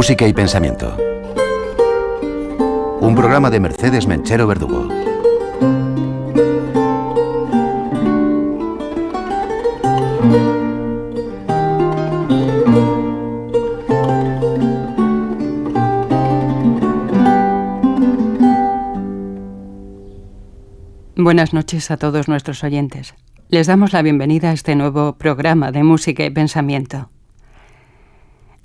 Música y pensamiento. Un programa de Mercedes Menchero Verdugo. Buenas noches a todos nuestros oyentes. Les damos la bienvenida a este nuevo programa de música y pensamiento.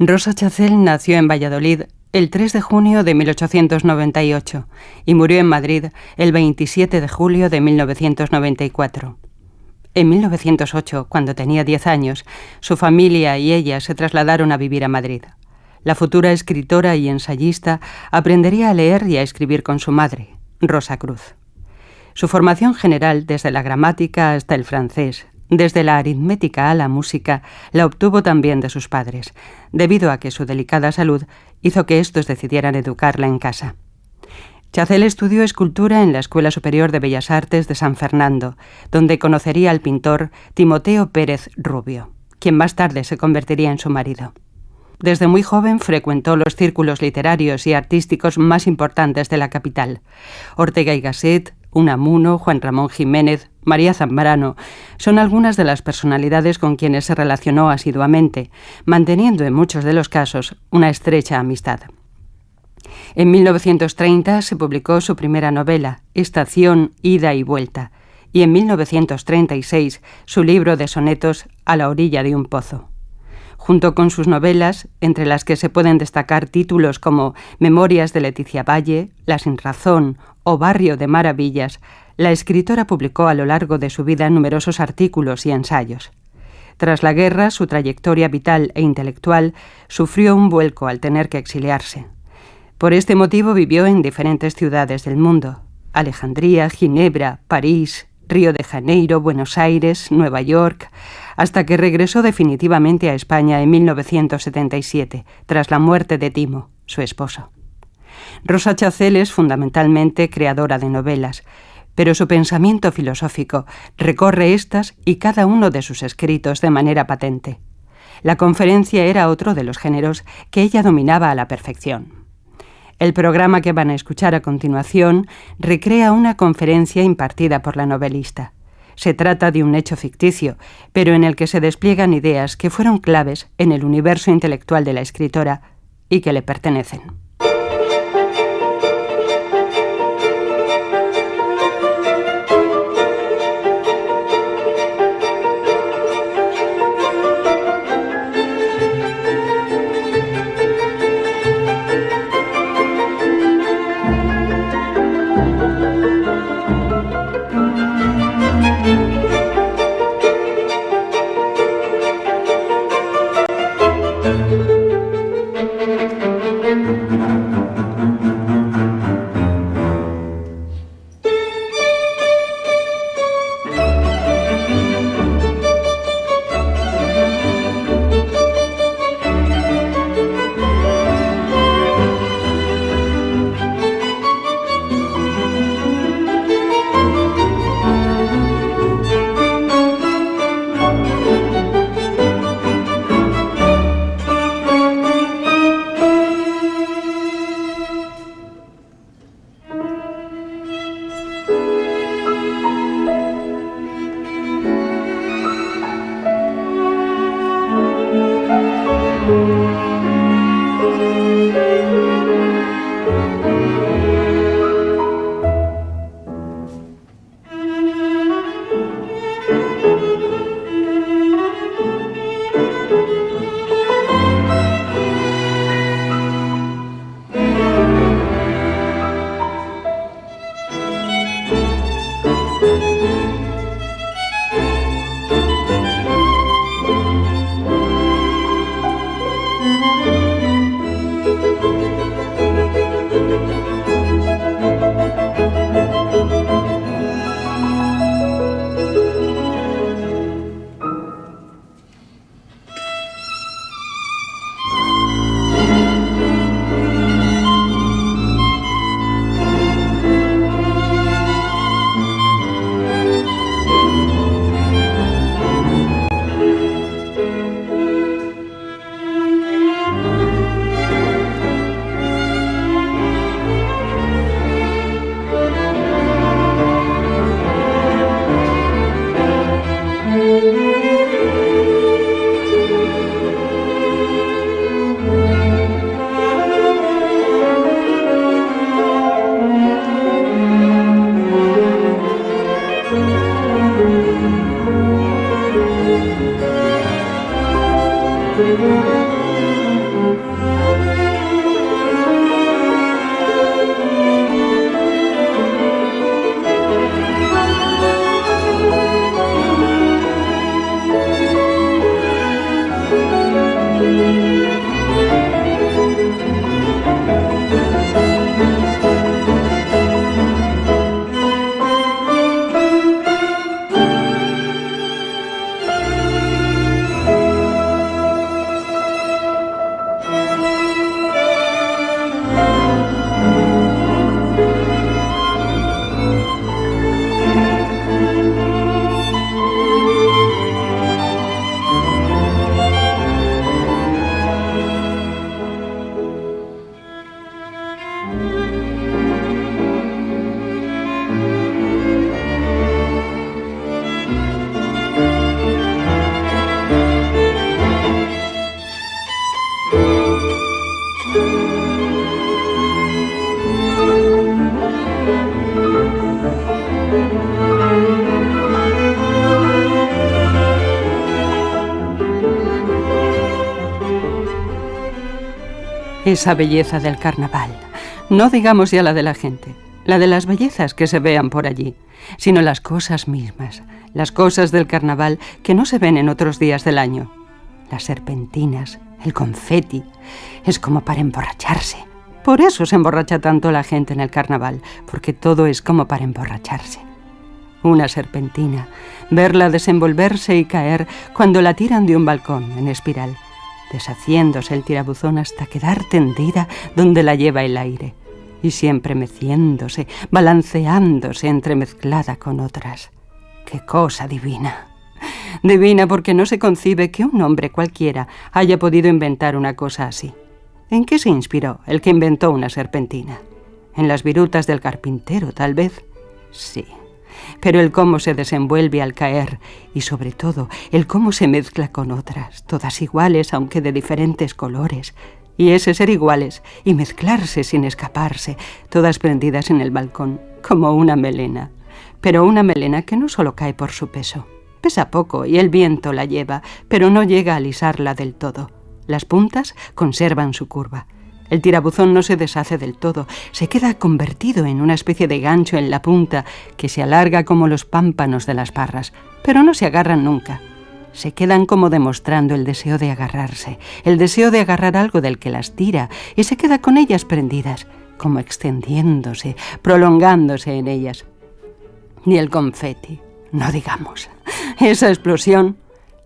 Rosa Chacel nació en Valladolid el 3 de junio de 1898 y murió en Madrid el 27 de julio de 1994. En 1908, cuando tenía 10 años, su familia y ella se trasladaron a vivir a Madrid. La futura escritora y ensayista aprendería a leer y a escribir con su madre, Rosa Cruz. Su formación general, desde la gramática hasta el francés, desde la aritmética a la música, la obtuvo también de sus padres, debido a que su delicada salud hizo que estos decidieran educarla en casa. Chacel estudió escultura en la Escuela Superior de Bellas Artes de San Fernando, donde conocería al pintor Timoteo Pérez Rubio, quien más tarde se convertiría en su marido. Desde muy joven frecuentó los círculos literarios y artísticos más importantes de la capital: Ortega y Gasset, Unamuno, Juan Ramón Jiménez, María Zambrano son algunas de las personalidades con quienes se relacionó asiduamente, manteniendo en muchos de los casos una estrecha amistad. En 1930 se publicó su primera novela, Estación, ida y vuelta, y en 1936 su libro de sonetos, A la orilla de un pozo. Junto con sus novelas, entre las que se pueden destacar títulos como Memorias de Leticia Valle, La sinrazón o Barrio de Maravillas, la escritora publicó a lo largo de su vida numerosos artículos y ensayos. Tras la guerra, su trayectoria vital e intelectual sufrió un vuelco al tener que exiliarse. Por este motivo vivió en diferentes ciudades del mundo: Alejandría, Ginebra, París, Río de Janeiro, Buenos Aires, Nueva York, hasta que regresó definitivamente a España en 1977, tras la muerte de Timo, su esposo. Rosa Chacel es fundamentalmente creadora de novelas, pero su pensamiento filosófico recorre estas y cada uno de sus escritos de manera patente. La conferencia era otro de los géneros que ella dominaba a la perfección. El programa que van a escuchar a continuación recrea una conferencia impartida por la novelista. Se trata de un hecho ficticio, pero en el que se despliegan ideas que fueron claves en el universo intelectual de la escritora y que le pertenecen. Esa belleza del carnaval, no digamos ya la de la gente, la de las bellezas que se vean por allí, sino las cosas mismas, las cosas del carnaval que no se ven en otros días del año. Las serpentinas, el confeti, es como para emborracharse. Por eso se emborracha tanto la gente en el carnaval, porque todo es como para emborracharse. Una serpentina, verla desenvolverse y caer cuando la tiran de un balcón en espiral, deshaciéndose el tirabuzón hasta quedar tendida donde la lleva el aire, y siempre meciéndose, balanceándose entremezclada con otras. ¡Qué cosa divina! Divina porque no se concibe que un hombre cualquiera haya podido inventar una cosa así. ¿En qué se inspiró el que inventó una serpentina? ¿En las virutas del carpintero, tal vez? Sí. Pero el cómo se desenvuelve al caer y, sobre todo, el cómo se mezcla con otras, todas iguales aunque de diferentes colores, y ese ser iguales y mezclarse sin escaparse, todas prendidas en el balcón, como una melena. Pero una melena que no solo cae por su peso. Pesa poco y el viento la lleva, pero no llega a alisarla del todo. Las puntas conservan su curva. El tirabuzón no se deshace del todo, se queda convertido en una especie de gancho en la punta que se alarga como los pámpanos de las parras, pero no se agarran nunca. Se quedan como demostrando el deseo de agarrarse, el deseo de agarrar algo del que las tira, y se queda con ellas prendidas, como extendiéndose, prolongándose en ellas. Ni el confeti, no digamos. Esa explosión.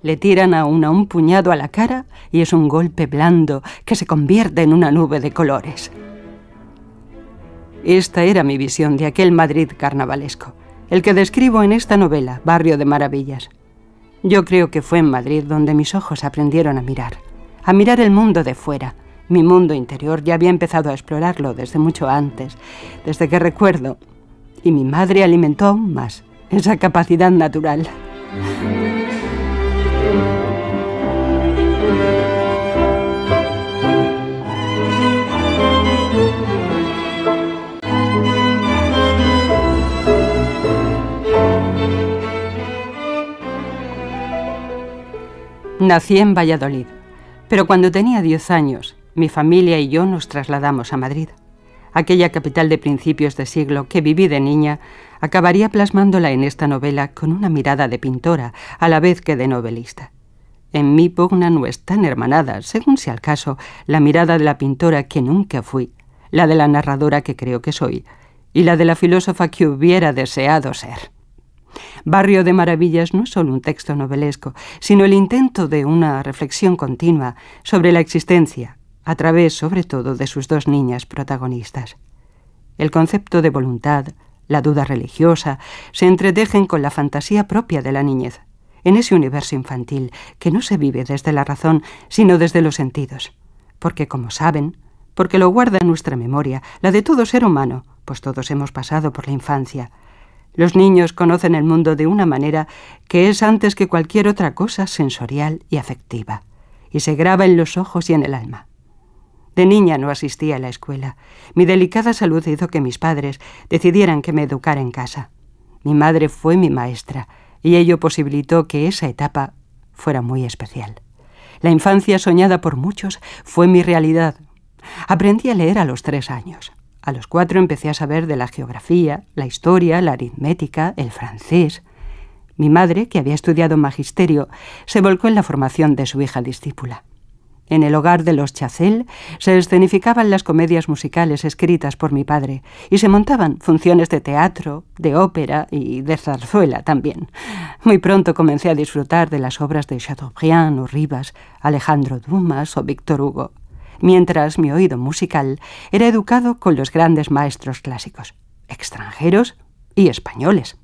Le tiran a una un puñado a la cara y es un golpe blando que se convierte en una nube de colores. Esta era mi visión de aquel Madrid carnavalesco, el que describo en esta novela, Barrio de Maravillas. Yo creo que fue en Madrid donde mis ojos aprendieron a mirar el mundo de fuera. Mi mundo interior ya había empezado a explorarlo desde mucho antes, desde que recuerdo, y mi madre alimentó aún más esa capacidad natural. Nací en Valladolid, pero cuando tenía 10 años, mi familia y yo nos trasladamos a Madrid. Aquella capital de principios de siglo que viví de niña, acabaría plasmándola en esta novela con una mirada de pintora, a la vez que de novelista. En mí pugnan o están hermanadas, según sea el caso, la mirada de la pintora que nunca fui, la de la narradora que creo que soy, y la de la filósofa que hubiera deseado ser. Barrio de Maravillas no es solo un texto novelesco, sino el intento de una reflexión continua sobre la existencia, a través, sobre todo, de sus dos niñas protagonistas. El concepto de voluntad, la duda religiosa, se entretejen con la fantasía propia de la niñez, en ese universo infantil que no se vive desde la razón, sino desde los sentidos. Porque, como saben, porque lo guarda en nuestra memoria, la de todo ser humano, pues todos hemos pasado por la infancia. Los niños conocen el mundo de una manera que es antes que cualquier otra cosa sensorial y afectiva, y se graba en los ojos y en el alma. De niña no asistía a la escuela. Mi delicada salud hizo que mis padres decidieran que me educara en casa. Mi madre fue mi maestra, y ello posibilitó que esa etapa fuera muy especial. La infancia soñada por muchos fue mi realidad. Aprendí a leer a los 3 años. A los 4 empecé a saber de la geografía, la historia, la aritmética, el francés. Mi madre, que había estudiado magisterio, se volcó en la formación de su hija discípula. En el hogar de los Chazelle se escenificaban las comedias musicales escritas por mi padre y se montaban funciones de teatro, de ópera y de zarzuela también. Muy pronto comencé a disfrutar de las obras de Chateaubriand o Rivas, Alejandro Dumas o Víctor Hugo, mientras mi oído musical era educado con los grandes maestros clásicos, extranjeros y españoles.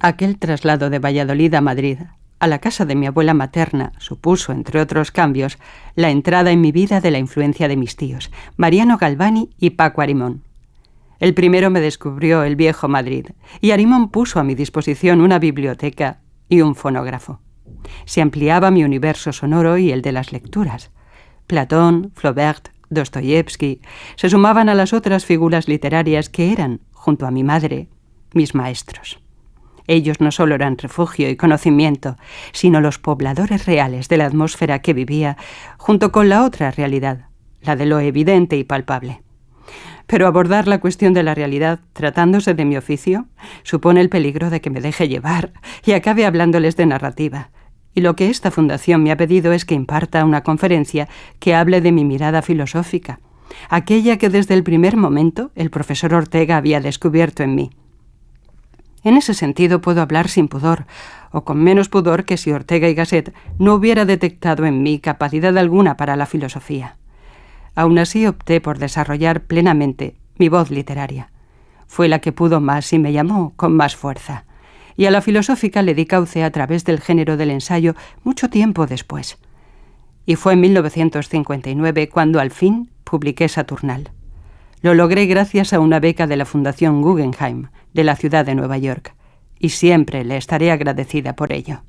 Aquel traslado de Valladolid a Madrid, a la casa de mi abuela materna, supuso, entre otros cambios, la entrada en mi vida de la influencia de mis tíos, Mariano Galvani y Paco Arimón. El primero me descubrió el viejo Madrid, y Arimón puso a mi disposición una biblioteca y un fonógrafo. Se ampliaba mi universo sonoro y el de las lecturas. Platón, Flaubert, Dostoyevsky se sumaban a las otras figuras literarias que eran, junto a mi madre, mis maestros. Ellos no solo eran refugio y conocimiento, sino los pobladores reales de la atmósfera que vivía, junto con la otra realidad, la de lo evidente y palpable. Pero abordar la cuestión de la realidad, tratándose de mi oficio, supone el peligro de que me deje llevar y acabe hablándoles de narrativa. Y lo que esta fundación me ha pedido es que imparta una conferencia que hable de mi mirada filosófica, aquella que desde el primer momento el profesor Ortega había descubierto en mí. En ese sentido puedo hablar sin pudor, o con menos pudor que si Ortega y Gasset no hubiera detectado en mí capacidad alguna para la filosofía. Aún así opté por desarrollar plenamente mi voz literaria. Fue la que pudo más y me llamó con más fuerza. Y a la filosófica le di cauce a través del género del ensayo mucho tiempo después. Y fue en 1959 cuando al fin publiqué Saturnal. Lo logré gracias a una beca de la Fundación Guggenheim, de la ciudad de Nueva York, y siempre le estaré agradecida por ello.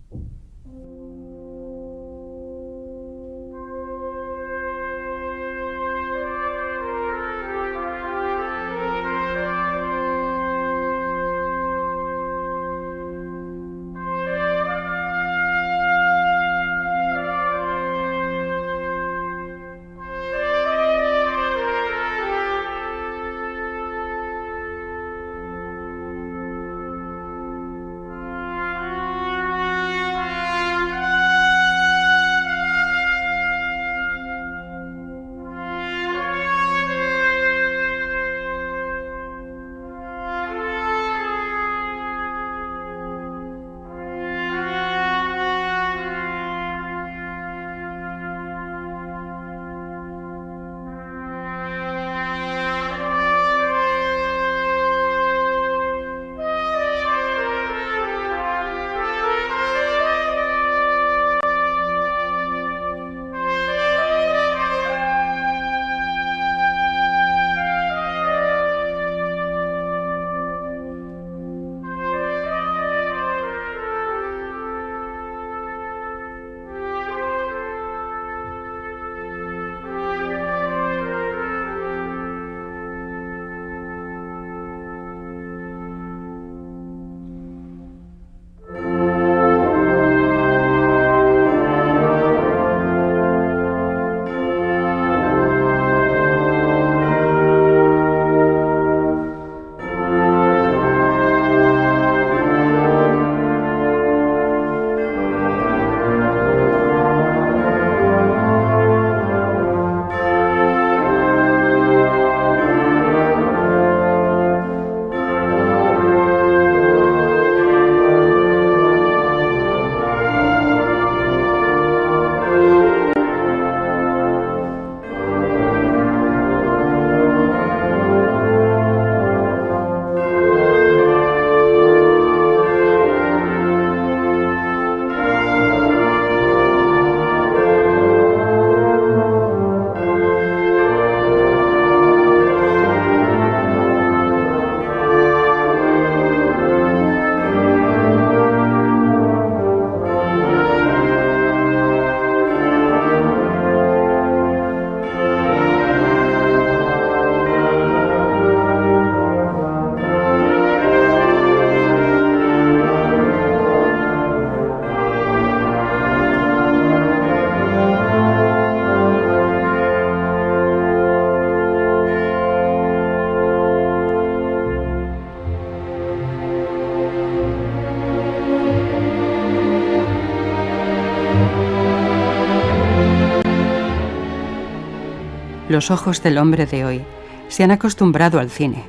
Los ojos del hombre de hoy se han acostumbrado al cine.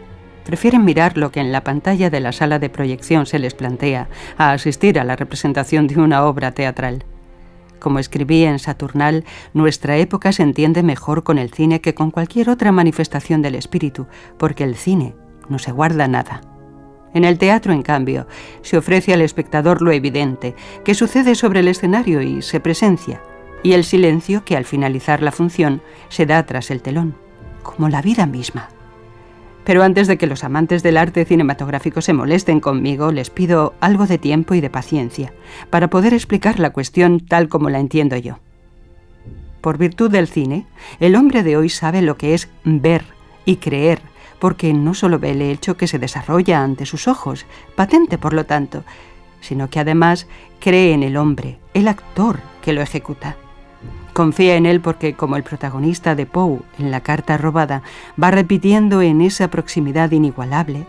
Prefieren mirar lo que en la pantalla de la sala de proyección se les plantea a asistir a la representación de una obra teatral. Como escribí en Saturnal, nuestra época se entiende mejor con el cine que con cualquier otra manifestación del espíritu, porque el cine no se guarda nada. En el teatro, en cambio, se ofrece al espectador lo evidente, que sucede sobre el escenario y se presencia, y el silencio que al finalizar la función se da tras el telón, como la vida misma. Pero antes de que los amantes del arte cinematográfico se molesten conmigo, les pido algo de tiempo y de paciencia para poder explicar la cuestión tal como la entiendo yo. Por virtud del cine, el hombre de hoy sabe lo que es ver y creer, porque no solo ve el hecho que se desarrolla ante sus ojos, patente por lo tanto, sino que además cree en el hombre, el actor que lo ejecuta. Confía en él porque, como el protagonista de Poe en La carta robada, va repitiendo en esa proximidad inigualable.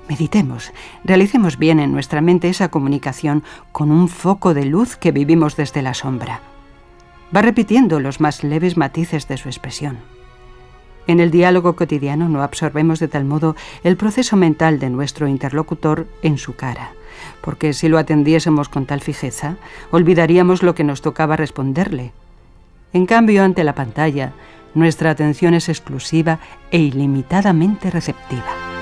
Meditemos, realicemos bien en nuestra mente esa comunicación con un foco de luz que vivimos desde la sombra. Va repitiendo los más leves matices de su expresión. En el diálogo cotidiano no absorbemos de tal modo el proceso mental de nuestro interlocutor en su cara, porque si lo atendiésemos con tal fijeza, olvidaríamos lo que nos tocaba responderle. En cambio, ante la pantalla, nuestra atención es exclusiva e ilimitadamente receptiva.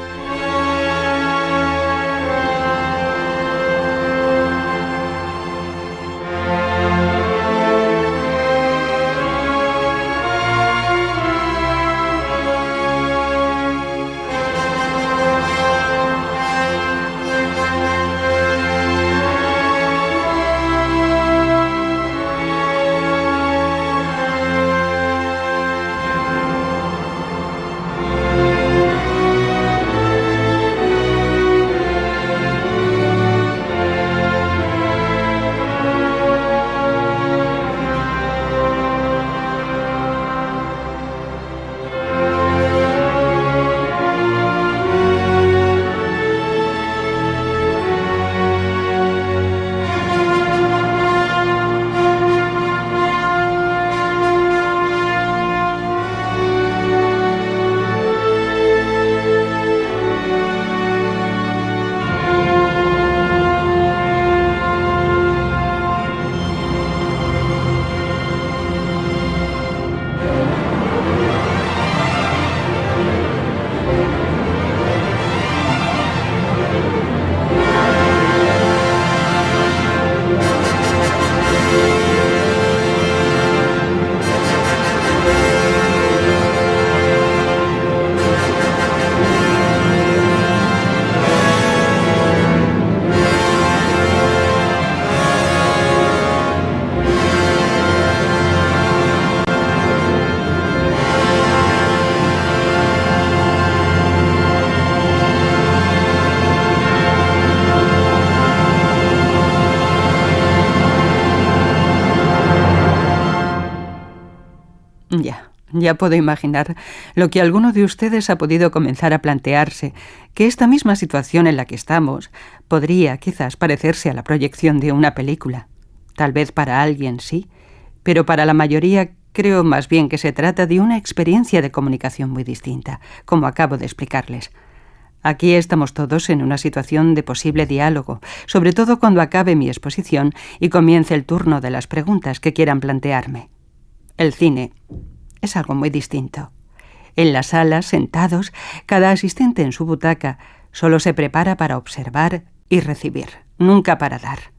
Ya puedo imaginar lo que alguno de ustedes ha podido comenzar a plantearse, que esta misma situación en la que estamos podría quizás parecerse a la proyección de una película. Tal vez para alguien sí, pero para la mayoría creo más bien que se trata de una experiencia de comunicación muy distinta, como acabo de explicarles. Aquí estamos todos en una situación de posible diálogo, sobre todo cuando acabe mi exposición y comience el turno de las preguntas que quieran plantearme. El cine es algo muy distinto. En las salas, sentados, cada asistente en su butaca solo se prepara para observar y recibir, nunca para dar.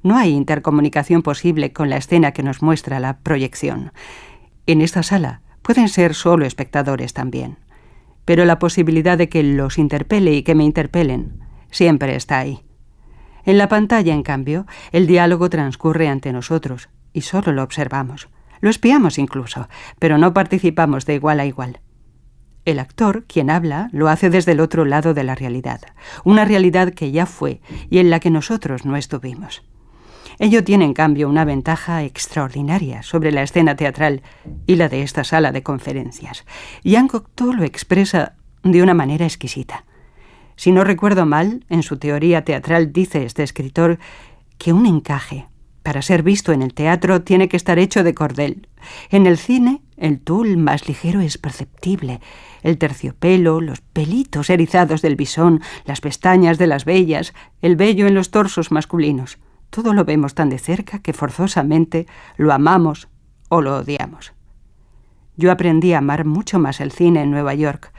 No hay intercomunicación posible con la escena que nos muestra la proyección. En esta sala pueden ser solo espectadores también, pero la posibilidad de que los interpele y que me interpelen siempre está ahí. En la pantalla, en cambio, el diálogo transcurre ante nosotros y solo lo observamos. Lo espiamos incluso, pero no participamos de igual a igual. El actor, quien habla, lo hace desde el otro lado de la realidad, una realidad que ya fue y en la que nosotros no estuvimos. Ello tiene, en cambio, una ventaja extraordinaria sobre la escena teatral y la de esta sala de conferencias. Jean Cocteau lo expresa de una manera exquisita. Si no recuerdo mal, en su teoría teatral dice este escritor que un encaje, para ser visto en el teatro, tiene que estar hecho de cordel. En el cine, El tul más ligero es perceptible. El terciopelo, los pelitos erizados del bisón, las pestañas de las bellas, el vello en los torsos masculinos. Todo lo vemos tan de cerca que forzosamente lo amamos o lo odiamos. Yo aprendí a amar mucho más el cine en Nueva York,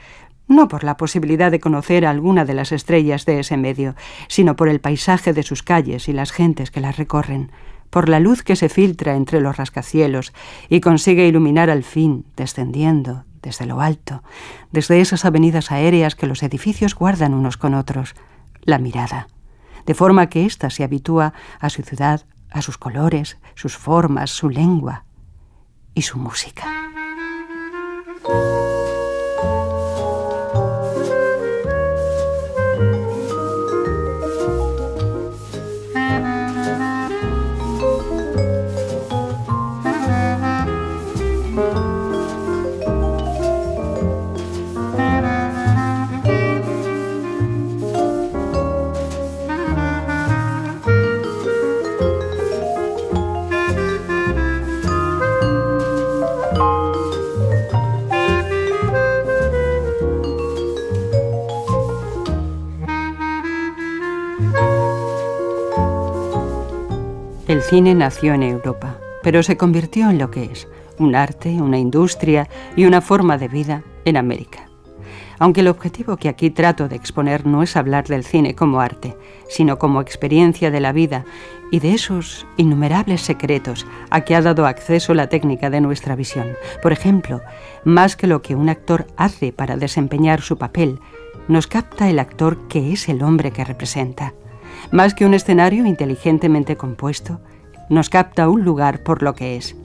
no por la posibilidad de conocer a alguna de las estrellas de ese medio, sino por el paisaje de sus calles y las gentes que las recorren, por la luz que se filtra entre los rascacielos y consigue iluminar al fin, descendiendo desde lo alto, desde esas avenidas aéreas que los edificios guardan unos con otros, la mirada, de forma que ésta se habitúa a su ciudad, a sus colores, sus formas, su lengua y su música. El cine nació en Europa, pero se convirtió en lo que es, un arte, una industria y una forma de vida en América. Aunque el objetivo que aquí trato de exponer no es hablar del cine como arte, sino como experiencia de la vida y de esos innumerables secretos a que ha dado acceso la técnica de nuestra visión. Por ejemplo, más que lo que un actor hace para desempeñar su papel, nos capta el actor que es el hombre que representa. Más que un escenario inteligentemente compuesto, nos capta un lugar por lo que es.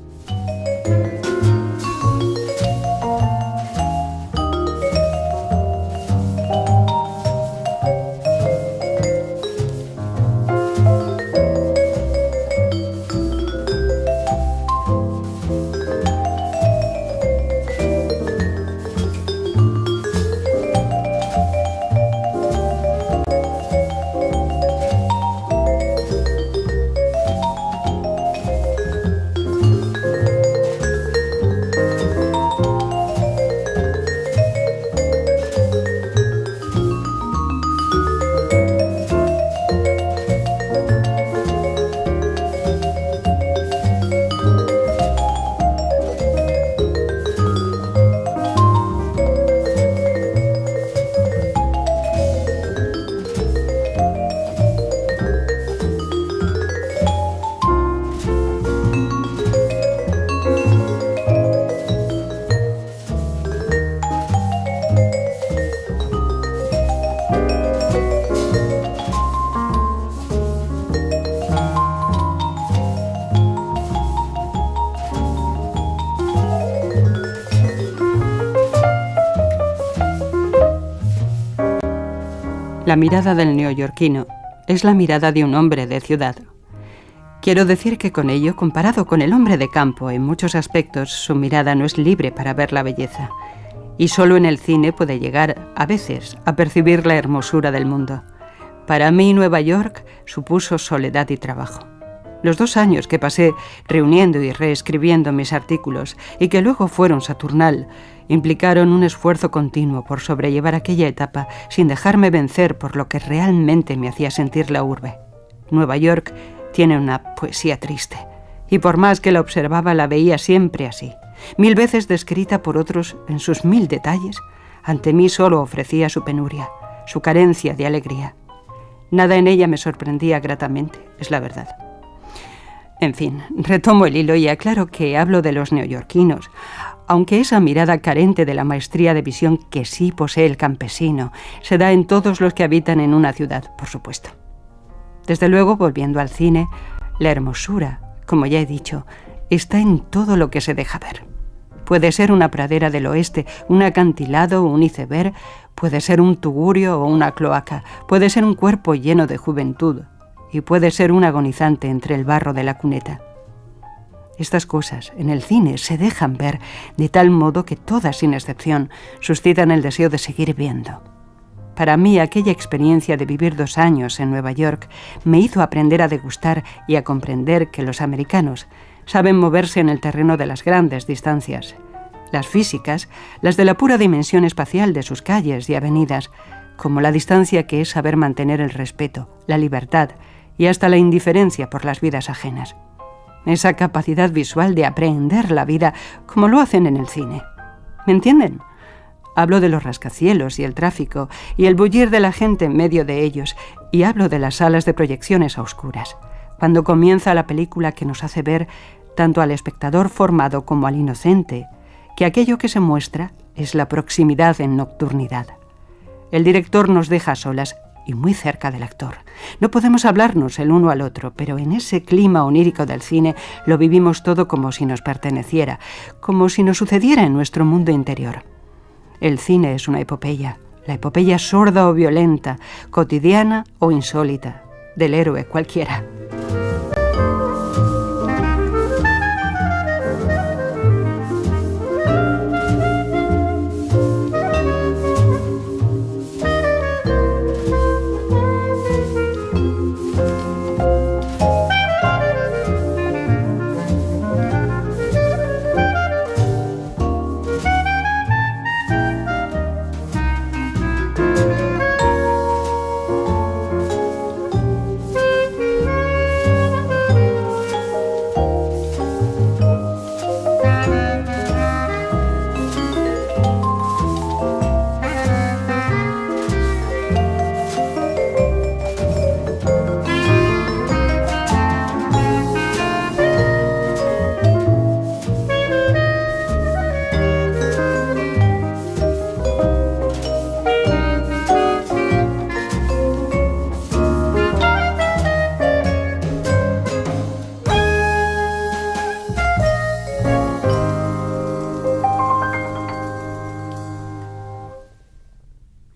La mirada del neoyorquino es la mirada de un hombre de ciudad. Quiero decir que con ello, comparado con el hombre de campo, en muchos aspectos su mirada no es libre para ver la belleza. Y solo en el cine puede llegar, a veces, a percibir la hermosura del mundo. Para mí, Nueva York supuso soledad y trabajo. Los 2 años que pasé reuniendo y reescribiendo mis artículos, y que luego fueron Saturnal, implicaron un esfuerzo continuo por sobrellevar aquella etapa sin dejarme vencer por lo que realmente me hacía sentir la urbe. Nueva York tiene una poesía triste, y por más que la observaba la veía siempre así, 1000 veces descrita por otros en sus 1000 detalles. Ante mí solo ofrecía su penuria, su carencia de alegría. Nada en ella me sorprendía gratamente, es la verdad. En fin, retomo el hilo y aclaro que hablo de los neoyorquinos, aunque esa mirada carente de la maestría de visión que sí posee el campesino se da en todos los que habitan en una ciudad, por supuesto. Desde luego, volviendo al cine, la hermosura, como ya he dicho, está en todo lo que se deja ver. Puede ser una pradera del oeste, un acantilado o un iceberg, puede ser un tugurio o una cloaca, puede ser un cuerpo lleno de juventud y puede ser un agonizante entre el barro de la cuneta. Estas cosas en el cine se dejan ver de tal modo que todas, sin excepción, suscitan el deseo de seguir viendo. Para mí, aquella experiencia de vivir 2 años en Nueva York me hizo aprender a degustar y a comprender que los americanos saben moverse en el terreno de las grandes distancias, las físicas, las de la pura dimensión espacial de sus calles y avenidas, como la distancia que es saber mantener el respeto, la libertad y hasta la indiferencia por las vidas ajenas. Esa capacidad visual de aprehender la vida como lo hacen en el cine. ¿Me entienden? Hablo de los rascacielos y el tráfico y el bullir de la gente en medio de ellos, y hablo de las salas de proyecciones a oscuras, cuando comienza la película que nos hace ver, tanto al espectador formado como al inocente, que aquello que se muestra es la proximidad en nocturnidad. El director nos deja a solas y muy cerca del actor. No podemos hablarnos el uno al otro, pero en ese clima onírico del cine lo vivimos todo como si nos perteneciera, como si nos sucediera en nuestro mundo interior. El cine es una epopeya, la epopeya sorda o violenta, cotidiana o insólita, del héroe cualquiera.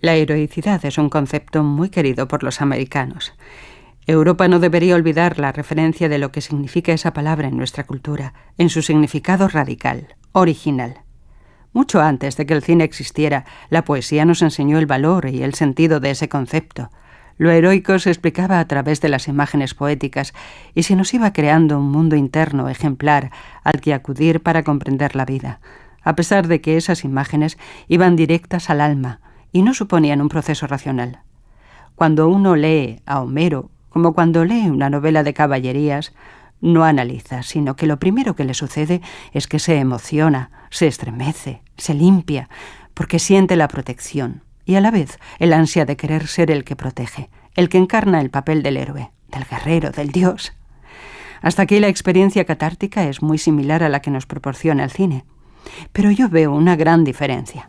La heroicidad es un concepto muy querido por los americanos. Europa no debería olvidar la referencia de lo que significa esa palabra en nuestra cultura, en su significado radical, original. Mucho antes de que el cine existiera, la poesía nos enseñó el valor y el sentido de ese concepto. Lo heroico se explicaba a través de las imágenes poéticas y se nos iba creando un mundo interno ejemplar al que acudir para comprender la vida, a pesar de que esas imágenes iban directas al alma y no suponían un proceso racional. Cuando uno lee a Homero, como cuando lee una novela de caballerías, no analiza, sino que lo primero que le sucede es que se emociona, se estremece, se limpia, porque siente la protección y a la vez el ansia de querer ser el que protege, el que encarna el papel del héroe, del guerrero, del dios. Hasta aquí la experiencia catártica es muy similar a la que nos proporciona el cine, pero yo veo una gran diferencia.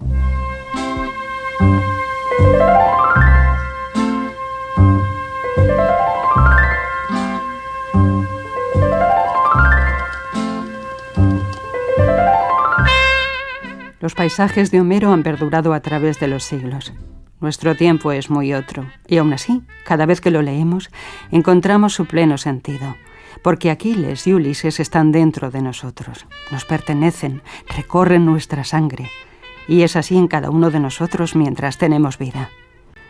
Los paisajes de Homero han perdurado a través de los siglos. Nuestro tiempo es muy otro, y aún así, cada vez que lo leemos, encontramos su pleno sentido, porque Aquiles y Ulises están dentro de nosotros, nos pertenecen, recorren nuestra sangre, y es así en cada uno de nosotros mientras tenemos vida,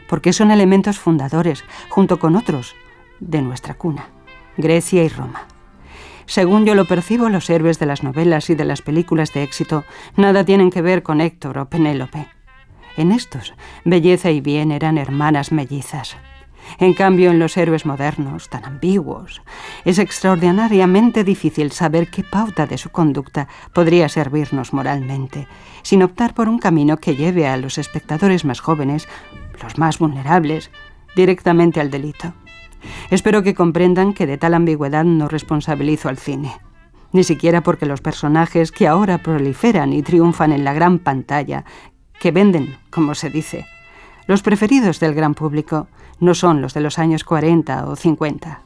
porque son elementos fundadores, junto con otros, de nuestra cuna, Grecia y Roma. Según yo lo percibo, los héroes de las novelas y de las películas de éxito nada tienen que ver con Héctor o Penélope. En estos, belleza y bien eran hermanas mellizas. En cambio, en los héroes modernos, tan ambiguos, es extraordinariamente difícil saber qué pauta de su conducta podría servirnos moralmente, sin optar por un camino que lleve a los espectadores más jóvenes, los más vulnerables, directamente al delito. Espero que comprendan que de tal ambigüedad no responsabilizo al cine, ni siquiera porque los personajes que ahora proliferan y triunfan en la gran pantalla, que venden, como se dice, los preferidos del gran público, no son los de los años 40 o 50.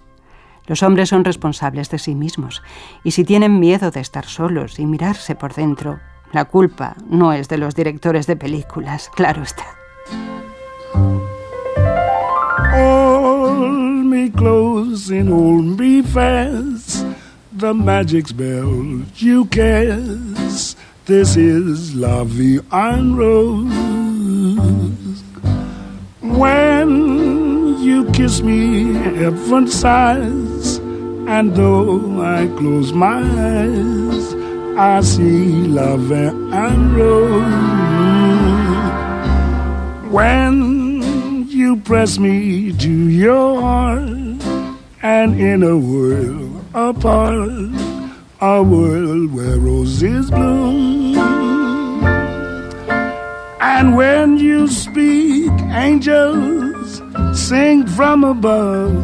Los hombres son responsables de sí mismos, y si tienen miedo de estar solos y mirarse por dentro, la culpa no es de los directores de películas, claro está. Hold me close and hold me fast. The magic spell you cast. This is La Vie en Rose. When you kiss me, heaven sighs, and though I close my eyes, I see love and rose. When you press me to your heart, and in a world apart, a world where roses bloom. And when you speak, angels sing from above.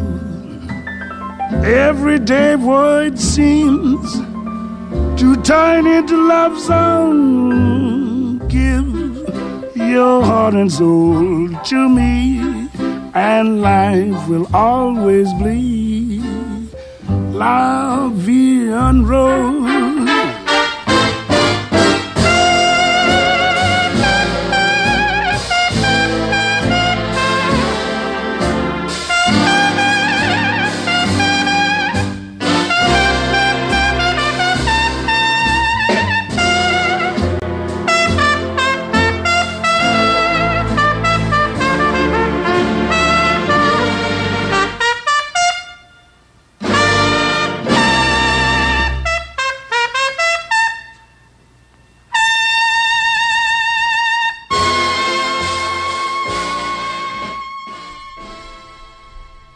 Everyday void seems to turn into love song. Give your heart and soul to me, and life will always be la vie en rose.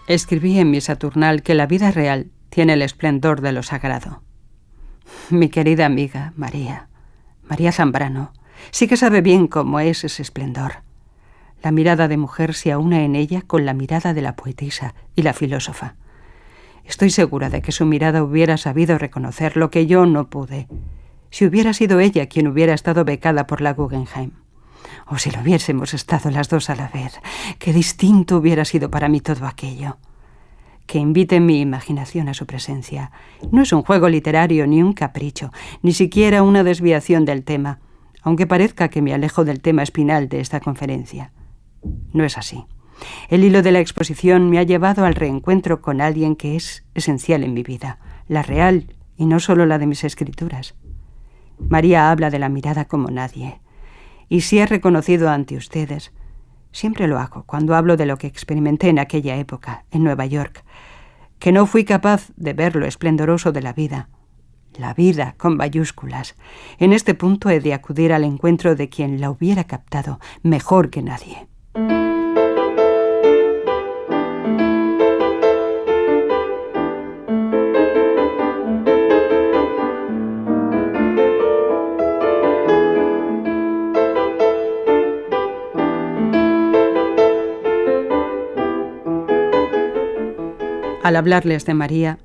Escribí en mi Saturnal que la vida real tiene el esplendor de lo sagrado. Mi querida amiga María Zambrano, sí que sabe bien cómo es ese esplendor. La mirada de mujer se aúna en ella con la mirada de la poetisa y la filósofa. Estoy segura de que su mirada hubiera sabido reconocer lo que yo no pude, si hubiera sido ella quien hubiera estado becada por la Guggenheim. O si lo hubiésemos estado las dos a la vez, qué distinto hubiera sido para mí todo aquello. Que invite mi imaginación a su presencia. No es un juego literario ni un capricho, ni siquiera una desviación del tema, aunque parezca que me alejo del tema espinal de esta conferencia. No es así. El hilo de la exposición me ha llevado al reencuentro con alguien que es esencial en mi vida, la real y no solo la de mis escrituras. María habla de la mirada como nadie. Y si he reconocido ante ustedes, siempre lo hago cuando hablo de lo que experimenté en aquella época, en Nueva York, que no fui capaz de ver lo esplendoroso de la vida con mayúsculas. En este punto he de acudir al encuentro de quien la hubiera captado mejor que nadie. Al hablarles de María,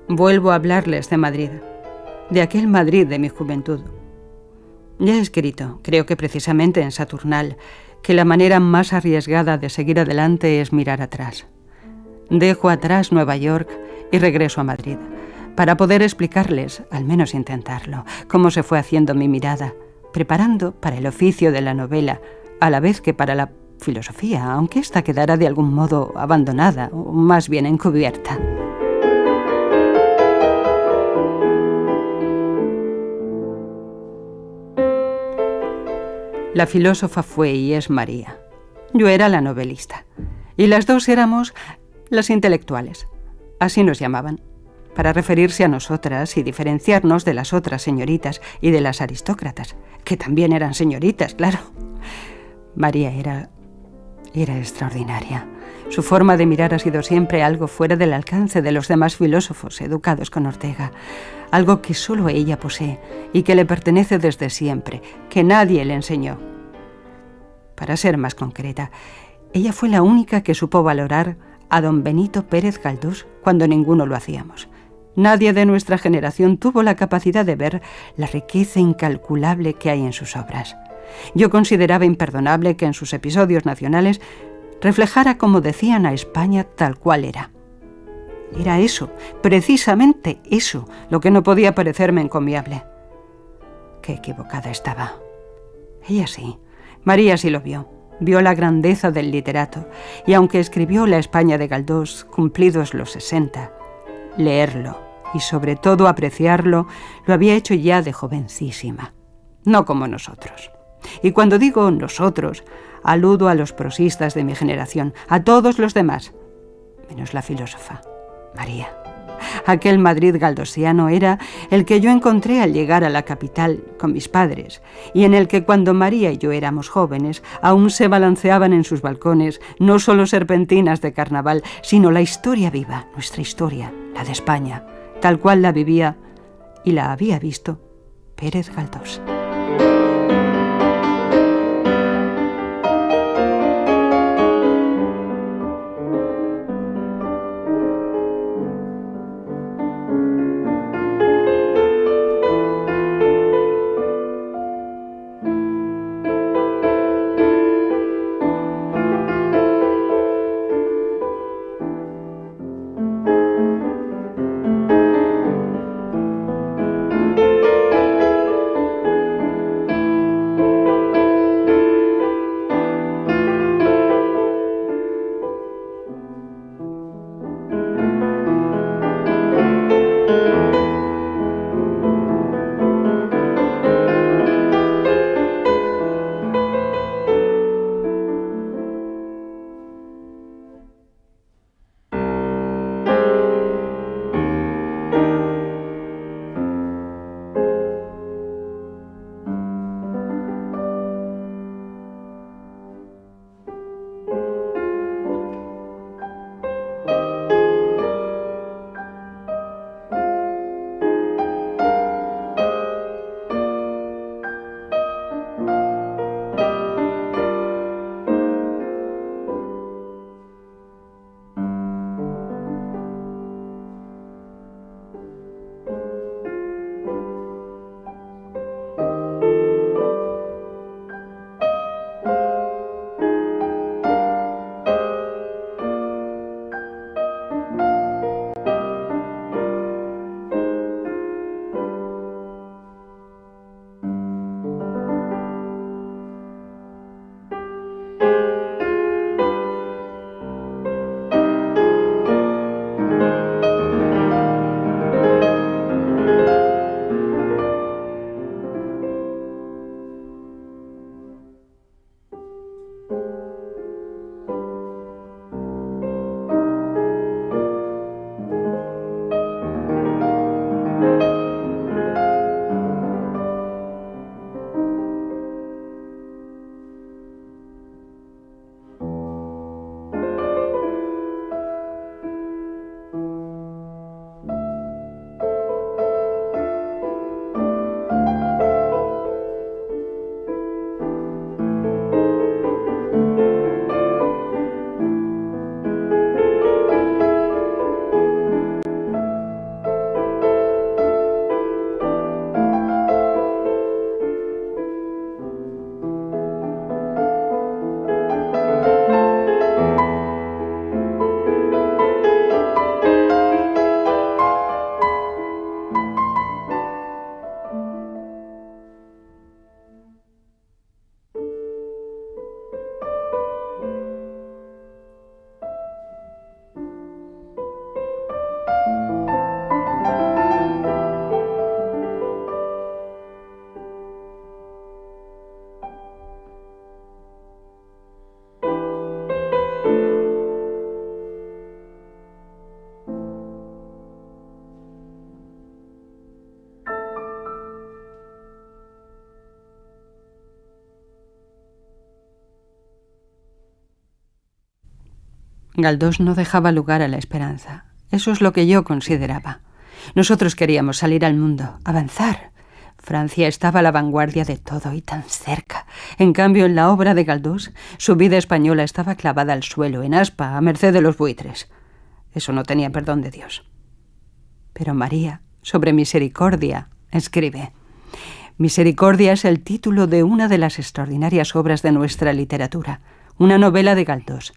vuelvo a hablarles de Madrid, de aquel Madrid de mi juventud. Ya he escrito, creo que precisamente en Saturnal, que la manera más arriesgada de seguir adelante es mirar atrás. Dejo atrás Nueva York y regreso a Madrid, para poder explicarles, al menos intentarlo, cómo se fue haciendo mi mirada, preparando para el oficio de la novela, a la vez que para la filosofía, aunque ésta quedara de algún modo abandonada, o más bien encubierta. La filósofa fue y es María. Yo era la novelista. Y las dos éramos las intelectuales. Así nos llamaban, para referirse a nosotras y diferenciarnos de las otras señoritas y de las aristócratas, que también eran señoritas, claro. María era extraordinaria. Su forma de mirar ha sido siempre algo fuera del alcance de los demás filósofos educados con Ortega, algo que solo ella posee y que le pertenece desde siempre, que nadie le enseñó. Para ser más concreta, ella fue la única que supo valorar a don Benito Pérez Galdós cuando ninguno lo hacíamos. Nadie de nuestra generación tuvo la capacidad de ver la riqueza incalculable que hay en sus obras. Yo consideraba imperdonable que en sus episodios nacionales reflejara, como decían, a España tal cual era. Era eso, precisamente eso, lo que no podía parecerme encomiable. Qué equivocada estaba. Ella sí, María sí lo vio. Vio la grandeza del literato, y aunque escribió La España de Galdós, cumplidos los 60, leerlo y sobre todo apreciarlo lo había hecho ya de jovencísima, no como nosotros. Y cuando digo nosotros, aludo a los prosistas de mi generación, a todos los demás, menos la filósofa, María. Aquel Madrid galdosiano era el que yo encontré al llegar a la capital con mis padres, y en el que cuando María y yo éramos jóvenes aún se balanceaban en sus balcones no solo serpentinas de carnaval, sino la historia viva, nuestra historia, la de España, tal cual la vivía y la había visto Pérez Galdós. Galdós no dejaba lugar a la esperanza. Eso es lo que yo consideraba. Nosotros queríamos salir al mundo, avanzar. Francia estaba a la vanguardia de todo y tan cerca. En cambio, en la obra de Galdós, su vida española estaba clavada al suelo, en aspa, a merced de los buitres. Eso no tenía perdón de Dios. Pero María, sobre Misericordia, escribe: Misericordia es el título de una de las extraordinarias obras de nuestra literatura, una novela de Galdós,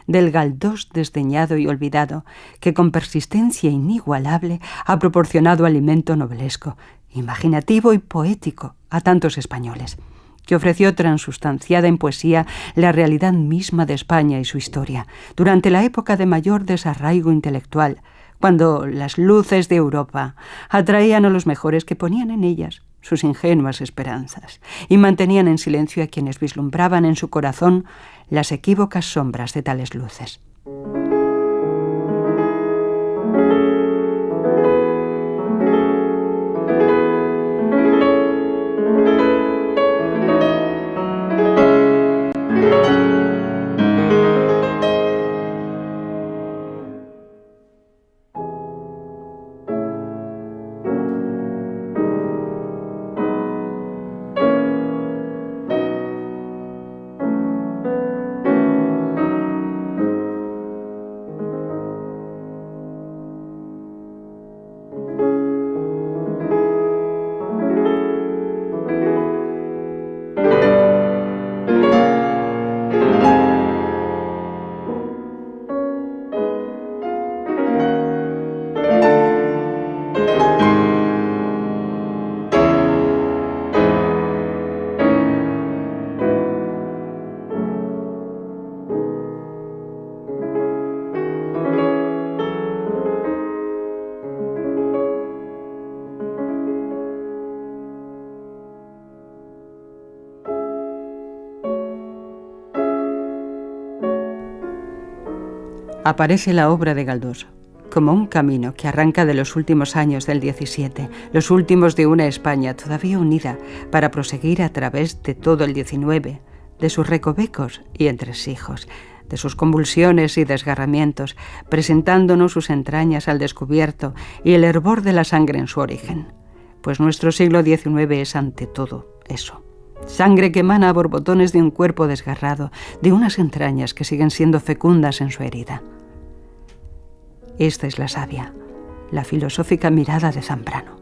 del Galdós desdeñado y olvidado, que con persistencia inigualable ha proporcionado alimento novelesco, imaginativo y poético a tantos españoles, que ofreció transustanciada en poesía la realidad misma de España y su historia, durante la época de mayor desarraigo intelectual, cuando las luces de Europa atraían a los mejores que ponían en ellas sus ingenuas esperanzas y mantenían en silencio a quienes vislumbraban en su corazón las equívocas sombras de tales luces. aparece la obra de Galdós como un camino que arranca de los últimos años del 17, los últimos de una España todavía unida, para proseguir a través de todo el 19, de sus recovecos y entresijos, de sus convulsiones y desgarramientos, presentándonos sus entrañas al descubierto y el hervor de la sangre en su origen. Pues nuestro siglo XIX es ante todo eso. Sangre que emana a borbotones de un cuerpo desgarrado, de unas entrañas que siguen siendo fecundas en su herida. Esta es la sabia, la filosófica mirada de Zambrano.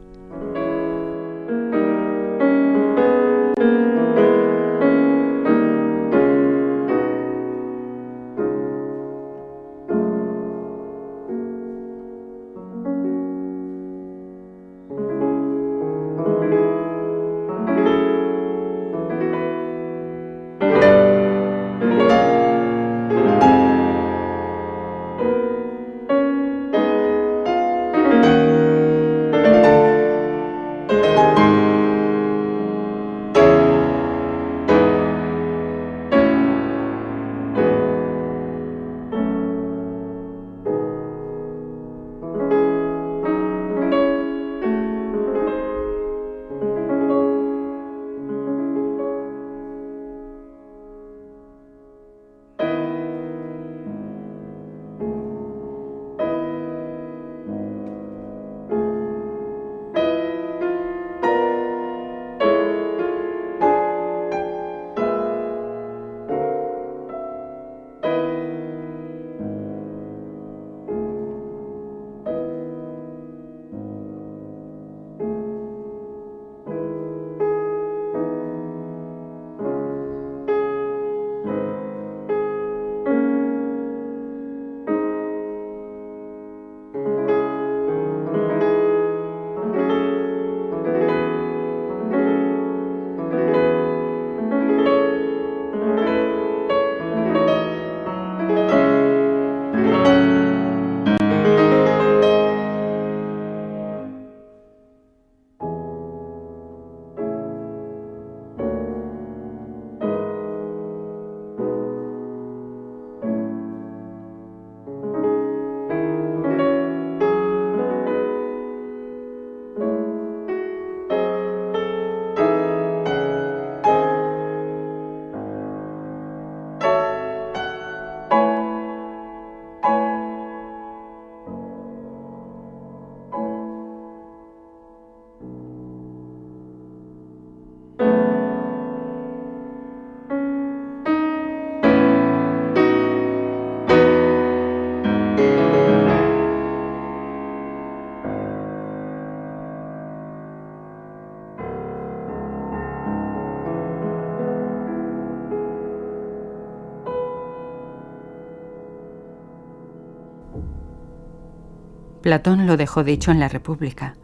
Platón lo dejó dicho en la República,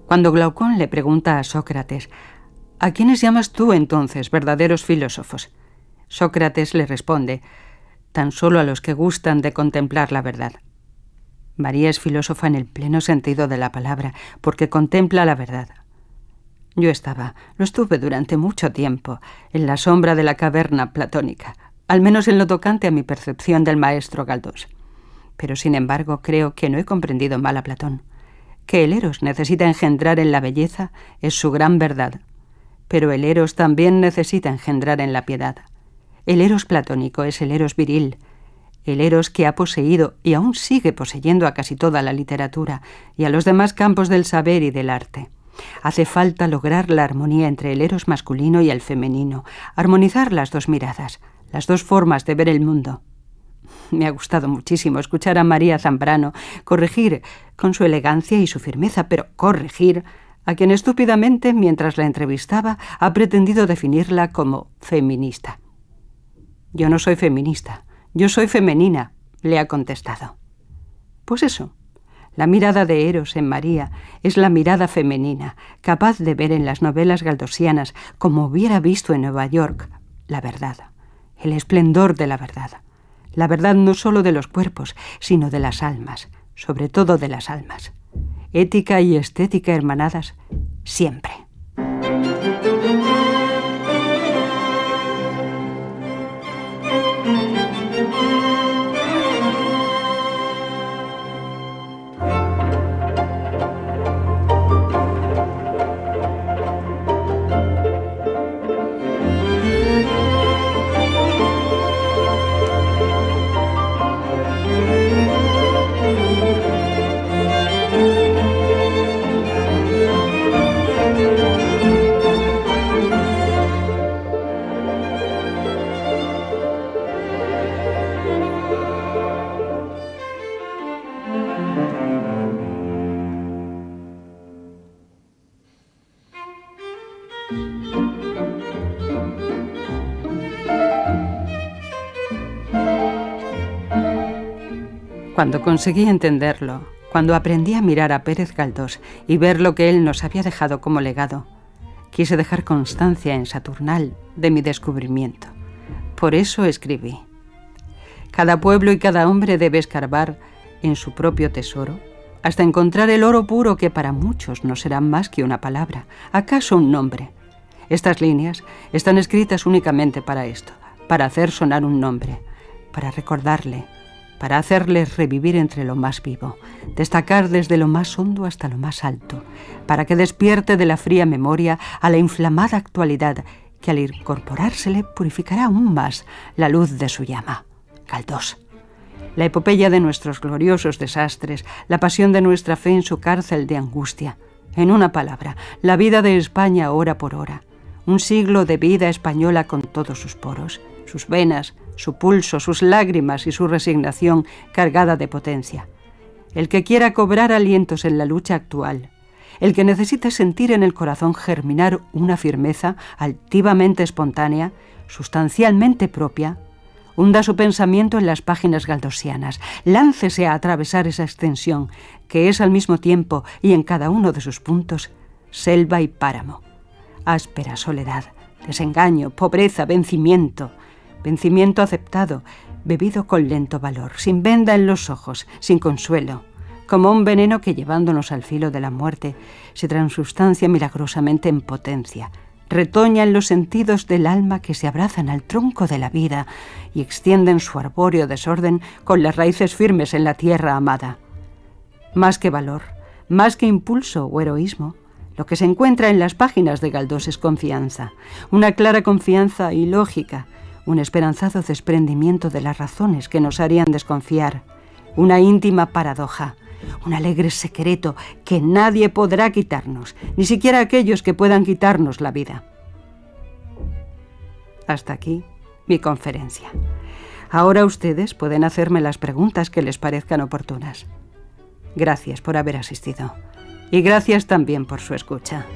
cuando Glaucón le pregunta a Sócrates: ¿a quiénes llamas tú entonces verdaderos filósofos? Sócrates le responde: tan solo a los que gustan de contemplar la verdad. María es filósofa en el pleno sentido de la palabra, porque contempla la verdad. Yo lo estuve durante mucho tiempo, en la sombra de la caverna platónica, al menos en lo tocante a mi percepción del maestro Galdós. Pero, sin embargo, creo que no he comprendido mal a Platón. Que el eros necesita engendrar en la belleza es su gran verdad, pero el eros también necesita engendrar en la piedad. El eros platónico es el eros viril, el eros que ha poseído y aún sigue poseyendo a casi toda la literatura y a los demás campos del saber y del arte. Hace falta lograr la armonía entre el eros masculino y el femenino, armonizar las dos miradas, las dos formas de ver el mundo. Me ha gustado muchísimo escuchar a María Zambrano corregir con su elegancia y su firmeza, pero corregir a quien estúpidamente, mientras la entrevistaba, ha pretendido definirla como feminista. Yo no soy feminista, yo soy femenina, le ha contestado. Pues eso, la mirada de Eros en María es la mirada femenina, capaz de ver en las novelas galdosianas, como hubiera visto en Nueva York, la verdad, el esplendor de la verdad. La verdad no solo de los cuerpos, sino de las almas, sobre todo de las almas. Ética y estética hermanadas siempre. Cuando conseguí entenderlo, cuando aprendí a mirar a Pérez Galdós y ver lo que él nos había dejado como legado, quise dejar constancia en Saturnal de mi descubrimiento. Por eso escribí. Cada pueblo y cada hombre debe escarbar en su propio tesoro hasta encontrar el oro puro que para muchos no será más que una palabra, acaso un nombre. Estas líneas están escritas únicamente para esto, para hacer sonar un nombre, para recordarle, para hacerle revivir entre lo más vivo, destacar desde lo más hondo hasta lo más alto, para que despierte de la fría memoria a la inflamada actualidad que al incorporársele purificará aún más la luz de su llama. Galdós. La epopeya de nuestros gloriosos desastres, la pasión de nuestra fe en su cárcel de angustia. En una palabra, la vida de España hora por hora. Un siglo de vida española con todos sus poros, sus venas, su pulso, sus lágrimas y su resignación cargada de potencia. El que quiera cobrar alientos en la lucha actual, el que necesite sentir en el corazón germinar una firmeza altivamente espontánea, sustancialmente propia, hunda su pensamiento en las páginas galdosianas, láncese a atravesar esa extensión, que es al mismo tiempo y en cada uno de sus puntos, selva y páramo, áspera soledad, desengaño, pobreza, vencimiento aceptado, bebido con lento valor, sin venda en los ojos, sin consuelo, como un veneno que llevándonos al filo de la muerte se transustancia milagrosamente en potencia, retoña en los sentidos del alma que se abrazan al tronco de la vida y extienden su arbóreo desorden con las raíces firmes en la tierra amada. Más que valor, más que impulso o heroísmo, lo que se encuentra en las páginas de Galdós es confianza, una clara confianza ilógica, un esperanzado desprendimiento de las razones que nos harían desconfiar, una íntima paradoja, un alegre secreto que nadie podrá quitarnos, ni siquiera aquellos que puedan quitarnos la vida. Hasta aquí mi conferencia. Ahora ustedes pueden hacerme las preguntas que les parezcan oportunas. Gracias por haber asistido y gracias también por su escucha.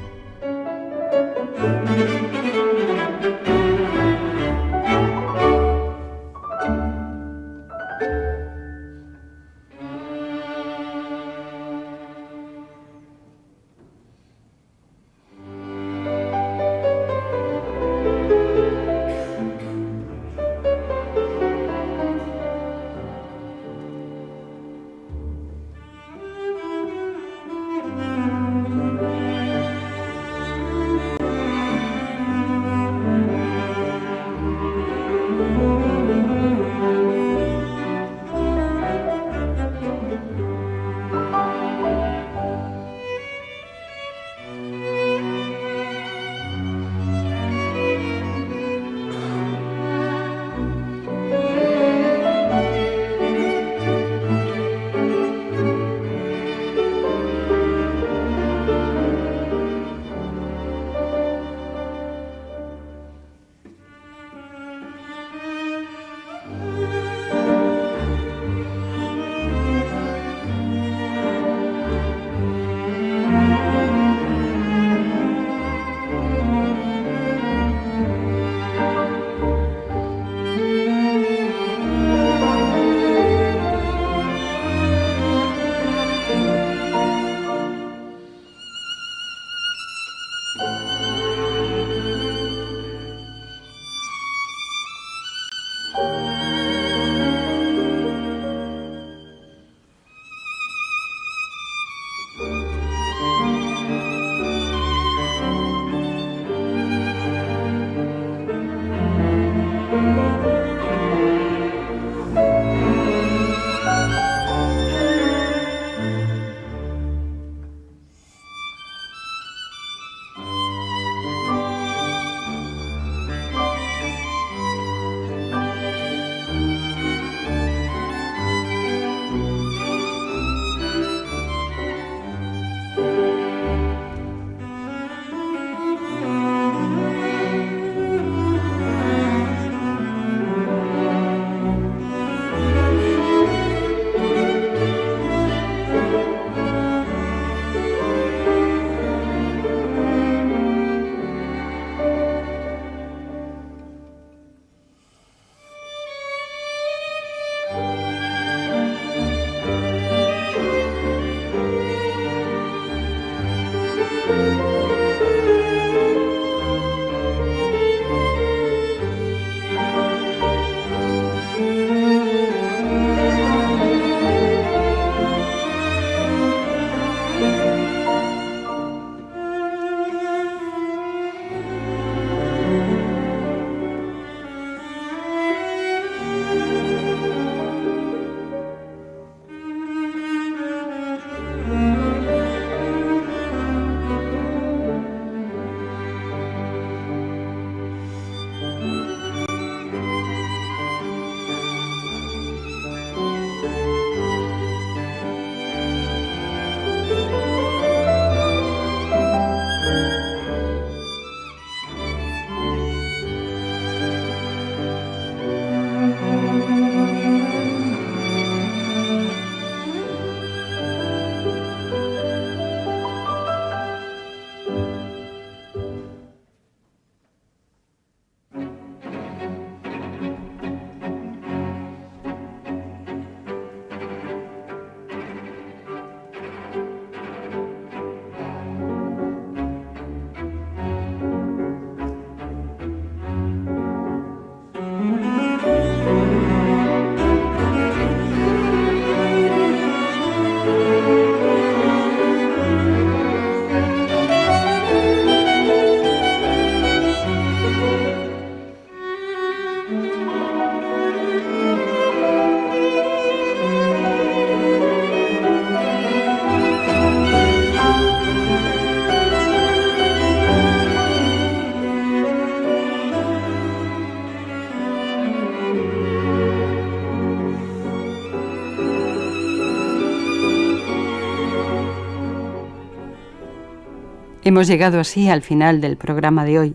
Hemos llegado así al final del programa de hoy.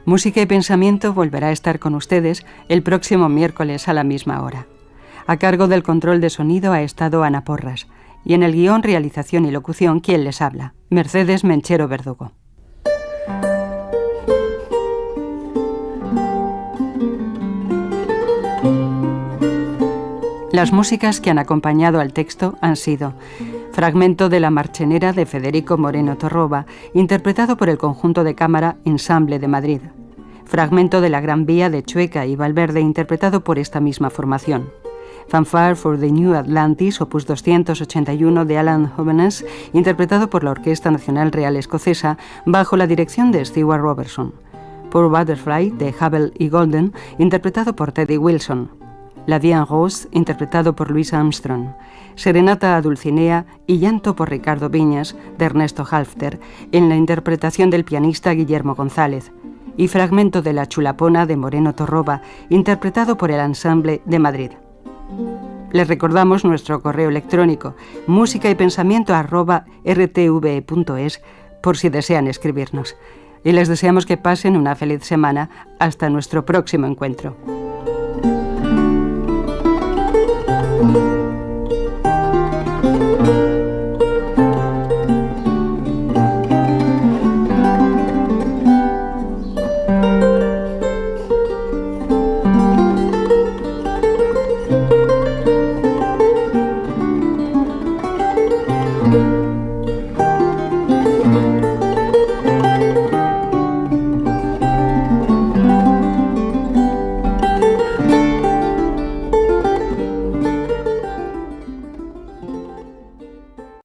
Música y Pensamiento volverá a estar con ustedes el próximo miércoles a la misma hora. A cargo del control de sonido ha estado Ana Porras, y en el guión, realización y locución, ¿quién les habla? Mercedes Menchero Verdugo. Las músicas que han acompañado al texto han sido fragmento de La Marchenera de Federico Moreno Torroba, interpretado por el conjunto de cámara Ensamble de Madrid. Fragmento de La Gran Vía de Chueca y Valverde, interpretado por esta misma formación. Fanfare for the New Atlantis, opus 281 de Alan Hovens, interpretado por la Orquesta Nacional Real Escocesa, bajo la dirección de Stewart Robertson. Poor Butterfly de Havel y Golden, interpretado por Teddy Wilson. La Vie en Rose, interpretado por Louis Armstrong. Serenata a Dulcinea y Llanto por Ricardo Viñas, de Ernesto Halfter, en la interpretación del pianista Guillermo González. Y fragmento de La Chulapona de Moreno Torroba, interpretado por el Ensamble de Madrid. Les recordamos nuestro correo electrónico musicaypensamiento@rtve.es por si desean escribirnos. Y les deseamos que pasen una feliz semana hasta nuestro próximo encuentro.